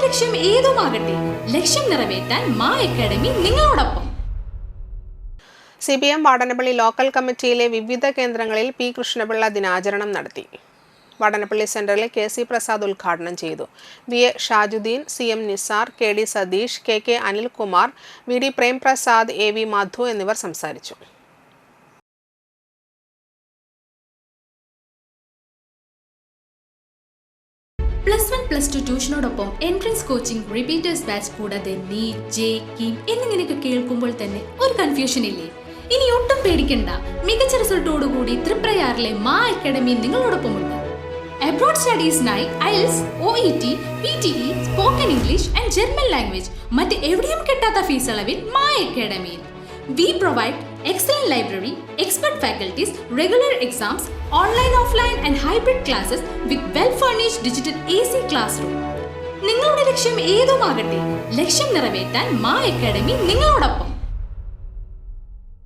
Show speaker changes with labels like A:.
A: ലക്ഷ്യം ഏതുമാകട്ടെ, ലക്ഷ്യം നിറവേറ്റാൻ മാ അക്കാഡമി നിങ്ങളോടൊപ്പം.
B: CPM വാടനപ്പള്ളി ലോക്കൽ കമ്മിറ്റിയിലെ വിവിധ കേന്ദ്രങ്ങളിൽ പി കൃഷ്ണപിള്ള ദിനാചരണം നടത്തി. വാടനപ്പള്ളി സെന്ററിൽ KC പ്രസാദ് ഉദ്ഘാടനം ചെയ്തു. VA Shajuddin, CM Nisar, KD Satheesh, KK Anilkumar, VD Prem Prasad, AV മധു എന്നിവർ സംസാരിച്ചു.
A: +1, +2 ട്യൂഷനോടൊപ്പം എൻട്രൻസ് കോച്ചിങ്, റിപ്പീറ്റേഴ്സ് ബാച്ച് കൂടാതെ നീറ്റ്, JEE എന്നിങ്ങനെയൊക്കെ കേൾക്കുമ്പോൾ തന്നെ ഒരു കൺഫ്യൂഷൻ ഇല്ലേ? ഇനി ഒട്ടും പേടിക്കണ്ട. മികച്ച റിസൾട്ടോടുകൂടി തൃപ്രയാറിലെ മാ അക്കാഡമി നിങ്ങളോടൊപ്പമുണ്ട്. അബ്രോഡ് സ്റ്റഡീസിനായി IELTS, OET, PTE, spoken English and German language മറ്റ് എവിടെയും കിട്ടാത്ത ഫീസ് അളവിൽ മാ അക്കാഡമിയിൽ. We provide excellent library, expert faculties, regular exams, online, offline and hybrid classes with well-furnished digital AC classroom. നിങ്ങളുടെ ലക്ഷ്യം ഏതുമാകട്ടെ, ലക്ഷ്യം നിറവേറ്റാൻ മാ അക്കാഡമി നിങ്ങളോടൊപ്പം.